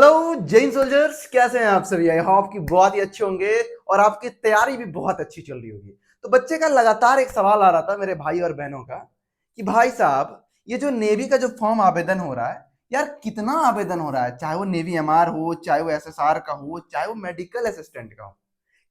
Hello Jain soldiers, कैसे हैं आप सभी। आई होप कि बहुत ही अच्छे होंगे और आपकी तैयारी भी बहुत अच्छी चल रही होगी। तो बच्चे का लगातार एक सवाल आ रहा था मेरे भाई और बहनों का कि भाई साहब, ये जो नेवी का जो फॉर्म आवेदन हो रहा है यार, कितना आवेदन हो रहा है, चाहे वो नेवी एमआर हो, चाहे वो एसएसआर का हो, चाहे वो मेडिकल असिस्टेंट का हो,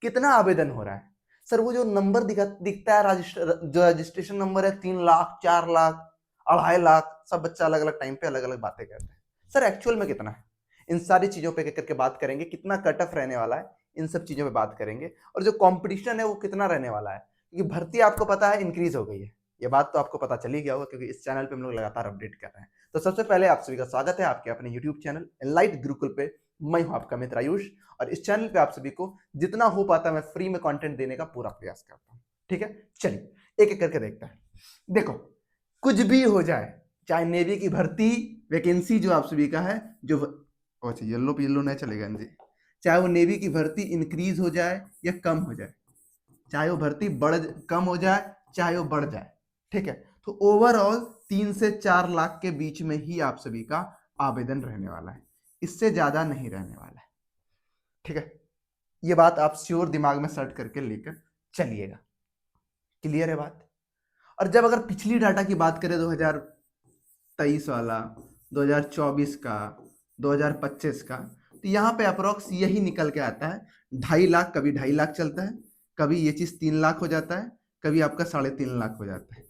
कितना आवेदन हो रहा है। सर वो जो नंबर दिखता है जो रजिस्ट्रेशन नंबर है, 3 लाख, 4 लाख, 2.5 लाख, सब बच्चा अलग अलग टाइम पे अलग अलग बातें करते हैं। सर एक्चुअल में कितना है, इन सारी चीजों पे करके बात करेंगे। कितना कट ऑफ रहने वाला है, इन सब चीजों पे बात करेंगे। और जो कंपटीशन है वो कितना रहने वाला है, क्योंकि भर्ती आपको पता है इंक्रीज हो गई है। ये बात तो आपको पता चल ही गया होगा, क्योंकि इस चैनल पे हम लोग लगातार अपडेट कर रहे हैं। तो सबसे पहले आप सभी का स्वागत है आपके अपने यूट्यूब चैनल एनलाइट गुरुकुल पे। मैं हूं आपका मित्र आयुष, और इस चैनल पे आप सभी को जितना हो पाता है मैं फ्री में कंटेंट देने का पूरा प्रयास करता हूं। ठीक है, चलिए एक एक करके देखते हैं। देखो, कुछ भी हो जाए, चाहे नेवी की भर्ती वैकेंसी जो आप सभी का है, जो अच्छा येलो पे येलो नहीं चलेगा जी, चाहे वो नेवी की भर्ती इंक्रीज हो जाए या कम हो जाए, चाहे वो भर्ती कम हो जाए, चाहे वो बढ़ जाए, ठीक है, तो ओवरऑल 3 से 4 लाख के बीच में ही आप सभी का आवेदन रहने वाला है। इससे ज्यादा नहीं रहने वाला है। ठीक है, ये बात आप श्योर दिमाग में सर्ट करके लेकर चलिएगा। क्लियर है बात। और जब अगर पिछली डाटा की बात करें, 2023 वाला, 2024 का, 2025 का, तो यहाँ पे अप्रोक्स यही निकल के आता है। 2.5 लाख, कभी 2.5 लाख चलता है, कभी ये चीज 3 लाख हो जाता है, कभी आपका 3.5 लाख हो जाता है।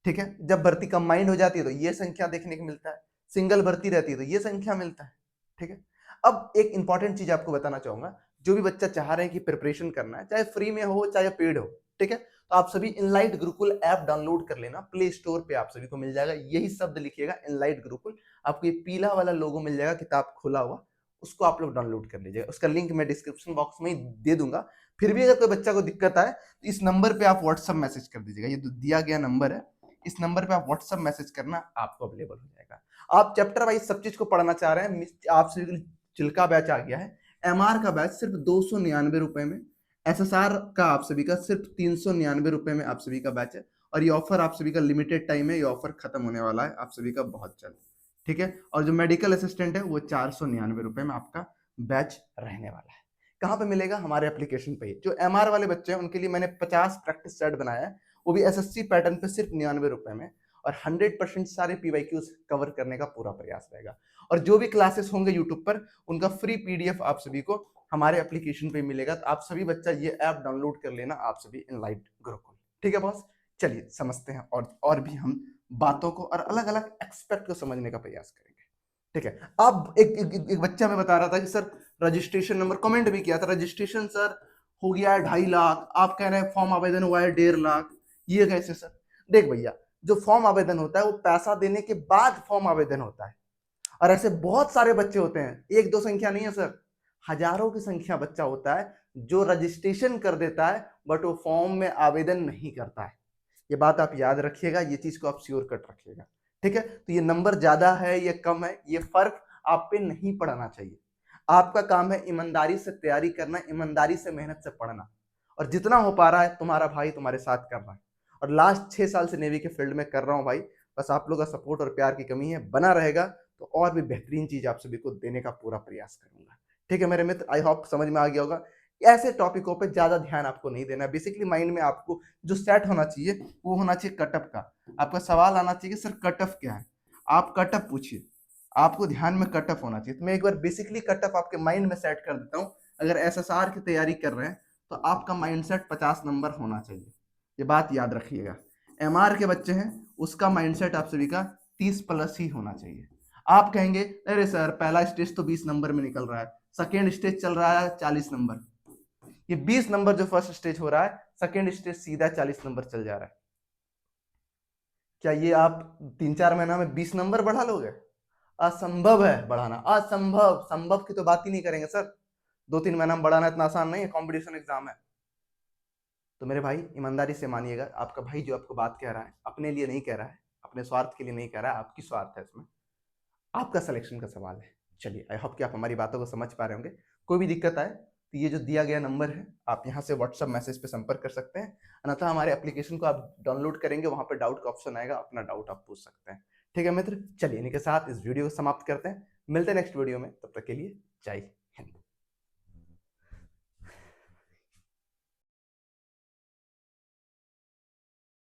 ठीक है, जब भर्ती कंबाइंड हो जाती है तो ये संख्या देखने को मिलता है, सिंगल भर्ती रहती है तो ये संख्या मिलता है। ठीक है, अब एक इंपॉर्टेंट चीज आपको बताना चाहूंगा। जो भी बच्चा चाह रहे हैं कि प्रिपरेशन करना है, चाहे फ्री में हो चाहे पेड हो, ठीक है, तो आप सभी इनलाइट गुरुकुल ऐप डाउनलोड कर लेना। प्ले स्टोर पे आप सभी को मिल जाएगा, यही शब्द लिखिएगा इनलाइट गुरुकुल। आपको ये पीला वाला लोगो मिल जाएगा, किताब खुला हुआ, उसको आप लोग डाउनलोड कर लीजिएगा। उसका लिंक मैं डिस्क्रिप्शन बॉक्स में ही दे दूंगा। फिर भी अगर कोई बच्चा को दिक्कत आए तो इस नंबर पे आप व्हाट्सअप मैसेज कर दीजिएगा। ये दिया गया नंबर है, इस नंबर पे आप व्हाट्सअप मैसेज करना, आपको अवेलेबल हो जाएगा। आप चैप्टर वाइज सब चीज को पढ़ना चाह रहे हैं, आप सभी के लिए चिल्का बैच आ गया है। एमआर का बैच सिर्फ 299 रुपए में, एसएसआर का आप सभी का सिर्फ 399 रुपए में आप सभी का बैच है। और ये ऑफर आप सभी का लिमिटेड टाइम है, ये ऑफर खत्म होने वाला है आप सभी का बहुत जल्द। ठीक है, और जो मेडिकल असिस्टेंट है वो 499 रुपए में आपका बैच रहने वाला है। कहाँ पे मिलेगा? हमारे एप्लीकेशन पे ही। जो एमआर वाले बच्चे हैं उनके लिए मैंने 50 प्रैक्टिस सेट बनाया है, वो भी एसएससी पैटर्न पे सिर्फ 99 रुपए में, और 100% सारे पीवाईक्यूज कवर करने का पूरा प्रयास रहेगा। और जो भी क्लासेस होंगे यूट्यूब पर, उनका फ्री पीडीएफ आप सभी को हमारे एप्लीकेशन पे मिलेगा। तो आप सभी बच्चा ये ऐप डाउनलोड कर लेना, आप सभी इनलाइट गुरुकुल। ठीक है बॉस, चलिए समझते हैं और भी हम बातों को और अलग अलग एक्सपेक्ट को समझने का प्रयास करेंगे। ठीक है, अब एक बच्चा मैं बता रहा था कि सर रजिस्ट्रेशन नंबर, कमेंट भी किया था, रजिस्ट्रेशन सर हो गया है 2.5 लाख, आप कह रहे हैं फॉर्म आवेदन हुआ है 1.5 लाख, ये कैसे सर? देख भैया, जो फॉर्म आवेदन होता है वो पैसा देने के बाद फॉर्म आवेदन होता है। और ऐसे बहुत सारे बच्चे होते हैं, एक दो संख्या नहीं है सर, हजारों की संख्या बच्चा होता है जो रजिस्ट्रेशन कर देता है बट वो फॉर्म में आवेदन नहीं करता है। ये बात आप याद रखिएगा, ये चीज को आप श्योर कट रखिएगा। ठीक है, तो ये नंबर ज्यादा है या कम है, ये फर्क आप पे नहीं पड़ना चाहिए। आपका काम है ईमानदारी से तैयारी करना, ईमानदारी से मेहनत से पढ़ना, और जितना हो पा रहा है तुम्हारा भाई तुम्हारे साथ कर रहा है। और लास्ट 6 साल से नेवी के फील्ड में कर रहा हूं भाई, बस आप लोगों का सपोर्ट और प्यार की कमी है, बना रहेगा तो और भी बेहतरीन चीज आप सभी को देने का पूरा प्रयास करूंगा। ठीक है मेरे मित्र, आई होप समझ में आ गया होगा। ऐसे टॉपिकों पे ज्यादा ध्यान आपको नहीं देना है। बेसिकली माइंड में आपको जो सेट होना चाहिए वो होना चाहिए कटअप का। आपका सवाल आना चाहिए कि सर कटअप क्या है, आप कटअप पूछिए, आपको ध्यान में कटअप होना चाहिए। तो मैं एक बार बेसिकली कटअप आपके माइंड में सेट कर देता हूँ। अगर एसएसआर की तैयारी कर रहे हैं तो आपका माइंडसेट 50 नंबर होना चाहिए, ये बात याद रखिएगा। एमआर के बच्चे हैं, उसका माइंडसेट आप सभी का 30+ ही होना चाहिए। आप कहेंगे अरे सर पहला स्टेज तो 20 नंबर में निकल रहा है, सेकेंड स्टेज चल रहा है 40 नंबर, ये 20 नंबर जो फर्स्ट स्टेज हो रहा है, सेकेंड स्टेज सीधा 40 नंबर चल जा रहा है। क्या ये आप 3-4 महीना में 20 नंबर बढ़ा लोगे? असंभव है बढ़ाना, असंभव। संभव की तो बात ही नहीं करेंगे सर। 2-3 महीना में बढ़ाना इतना आसान नहीं है, कॉम्पिटिशन एग्जाम है। तो मेरे भाई ईमानदारी से मानिएगा, आपका भाई जो आपको बात कह रहा है अपने लिए नहीं कह रहा है, अपने स्वार्थ के लिए नहीं कह रहा है, आपकी स्वार्थ है इसमें, आपका सिलेक्शन का सवाल है। चलिए आई होप कि आप हमारी बातों को समझ पा रहे होंगे। कोई भी दिक्कत आए तो ये जो दिया गया नंबर है, आप यहाँ से व्हाट्सअप मैसेज पे संपर्क कर सकते हैं, अन्यथा हमारे एप्लीकेशन को आप डाउनलोड करेंगे, वहां पर डाउट का ऑप्शन आएगा, अपना डाउट आप पूछ सकते हैं। ठीक है मित्र, चलिए इन्हीं के साथ इस वीडियो को समाप्त करते हैं। मिलते हैं नेक्स्ट वीडियो में, तब तक के लिए जय हिंद।